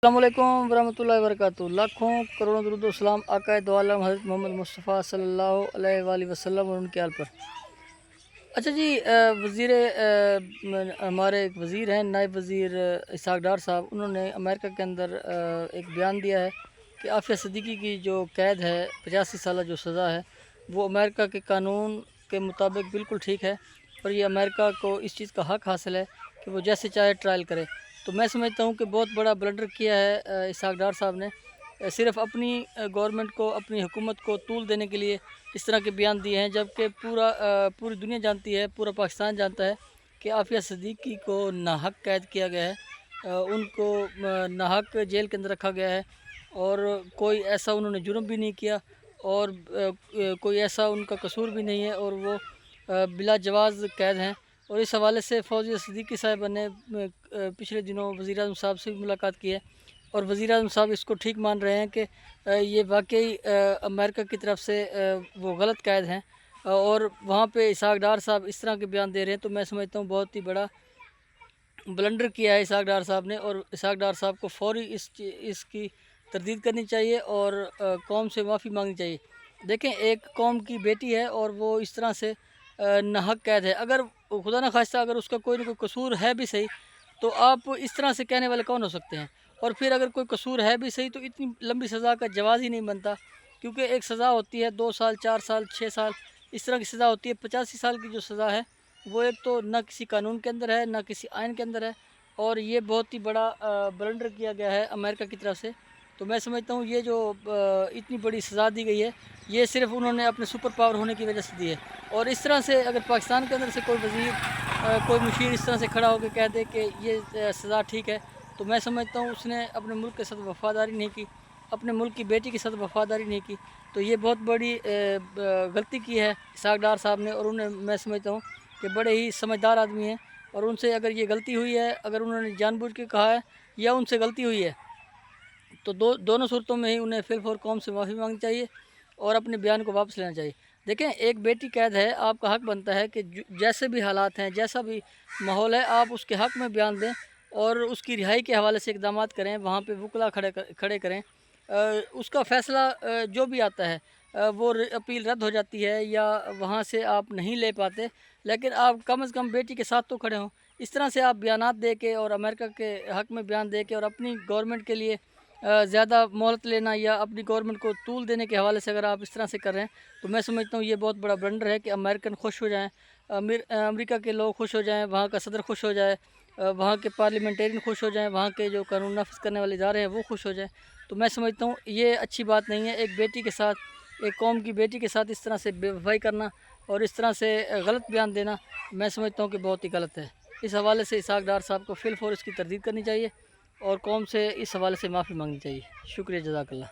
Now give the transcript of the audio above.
अस्सलामुअलैकुम वरहमतुल्लाहि वबरकातुहू। लाखों करोड़ों दुरूद व सलाम आक़ाए दो आलम हज़रत मोहम्मद मुस्तफ़ा सल्लल्लाहु अलैहि वसल्लम और उनके आल पर। अच्छा जी, हमारे एक वज़ीर हैं, नायब वज़ीर इसहाक़ डार साहब, उन्होंने अमेरिका के अंदर एक बयान दिया है कि आफ़िया सिद्दीकी की जो कैद है 85 साल जो सज़ा है, वो अमेरिका के कानून के मुताबिक बिल्कुल ठीक है और ये अमेरिका को इस चीज़ का हक़ हासिल है कि वो जैसे चाहे ट्रायल करे। तो मैं समझता हूँ कि बहुत बड़ा ब्लंडर किया है इसहाक़ डार साहब ने। सिर्फ़ अपनी गवर्नमेंट को, अपनी हुकूमत को तूल देने के लिए इस तरह के बयान दिए हैं, जबकि पूरी दुनिया जानती है, पूरा पाकिस्तान जानता है कि आफ़िया सिद्दीकी को नाहक कैद किया गया है, उनको नाहक जेल के अंदर रखा गया है और कोई ऐसा उन्होंने जुर्म भी नहीं किया और कोई ऐसा उनका कसूर भी नहीं है और वो बिला जवाज़ कैद हैं। और इस हवाले से फौजिया सिद्दीकी साहिबा ने पिछले दिनों वज़ीर-ए-आज़म साहब से भी मुलाकात की है और वज़ीर-ए-आज़म साहब इसको ठीक मान रहे हैं कि ये वाकई अमेरिका की तरफ से वो गलत कैद हैं और वहाँ पे इसहाक़ डार साहब इस तरह के बयान दे रहे हैं। तो मैं समझता हूँ बहुत ही बड़ा ब्लंडर किया है इसहाक़ डार साहब ने और इसहाक़ डार साहब को फ़ौरी इसकी तरदीद करनी चाहिए और कौम से माफ़ी मांगनी चाहिए। देखें, एक कौम की बेटी है और वो इस तरह से नाहक कैद है। अगर खुदा न खास्ता अगर उसका कोई ना कोई कसूर है भी सही, तो आप इस तरह से कहने वाले कौन हो सकते हैं? और फिर अगर कोई कसूर है भी सही तो इतनी लंबी सज़ा का जवाज़ ही नहीं बनता, क्योंकि एक सज़ा होती है 2 साल, 4 साल, 6 साल, इस तरह की सज़ा होती है। 85 साल की जो सज़ा है वो एक तो ना किसी कानून के अंदर है, ना किसी आइन के अंदर है और ये बहुत ही बड़ा ब्लंडर किया गया है अमेरिका की तरफ से। तो मैं समझता हूँ ये जो इतनी बड़ी सज़ा दी गई है, ये सिर्फ़ उन्होंने अपने सुपर पावर होने की वजह से दी है। और इस तरह से अगर पाकिस्तान के अंदर से कोई वज़ीर, कोई मुशीर इस तरह से खड़ा होकर कह दे कि ये सज़ा ठीक है, तो मैं समझता हूँ उसने अपने मुल्क के साथ वफ़ादारी नहीं की, अपने मुल्क की बेटी के साथ वफ़ादारी नहीं की। तो ये बहुत बड़ी गलती की है इसहाक़ डार साहब ने और उन्हें मैं समझता हूँ कि बड़े ही समझदार आदमी हैं और उनसे अगर ये गलती हुई है, अगर उन्होंने जानबूझ के कहा है या उनसे गलती हुई है, तो दोनों सूरतों में ही उन्हें फिर कौम से माफ़ी मांगनी चाहिए और अपने बयान को वापस लेना चाहिए। देखें, एक बेटी कैद है, आपका हक़ बनता है कि जैसे भी हालात हैं, जैसा भी माहौल है, आप उसके हक़ में बयान दें और उसकी रिहाई के हवाले से इक़दामात करें, वहाँ पे वकला खड़े करें। उसका फ़ैसला जो भी आता है वो अपील रद्द हो जाती है या वहाँ से आप नहीं ले पाते, लेकिन आप कम से कम बेटी के साथ तो खड़े हों। इस तरह से आप बयानात दे के और अमेरिका के हक़ में बयान दे के और अपनी गवर्नमेंट के लिए ज़्यादा मोहलत लेना या अपनी गवर्नमेंट को तूल देने के हवाले से अगर आप इस तरह से कर रहे हैं, तो मैं समझता हूँ ये बहुत बड़ा ब्लंडर है कि अमेरिकन खुश हो जाएँ, अमेरिका के लोग खुश हो जाएँ, वहाँ का सदर खुश हो जाए, वहाँ के पार्लियामेंटेरियन खुश हो जाएँ, वहाँ के जो कानून नाफ़िज़ करने वाले इदारे हैं वो खुश हो जाएँ। तो मैं समझता हूँ ये अच्छी बात नहीं है। एक बेटी के साथ, एक कौम की बेटी के साथ इस तरह से बेवफ़ाई करना और इस तरह से गलत बयान देना, मैं समझता हूँ कि बहुत ही गलत है। इस हवाले से इसहाक़ डार साहब को फ़िलफ़ौर इसकी तरदीद करनी चाहिए और कौम से इस हवाले से माफ़ी मांगनी चाहिए। शुक्रिया, जज़ाकल्लाह।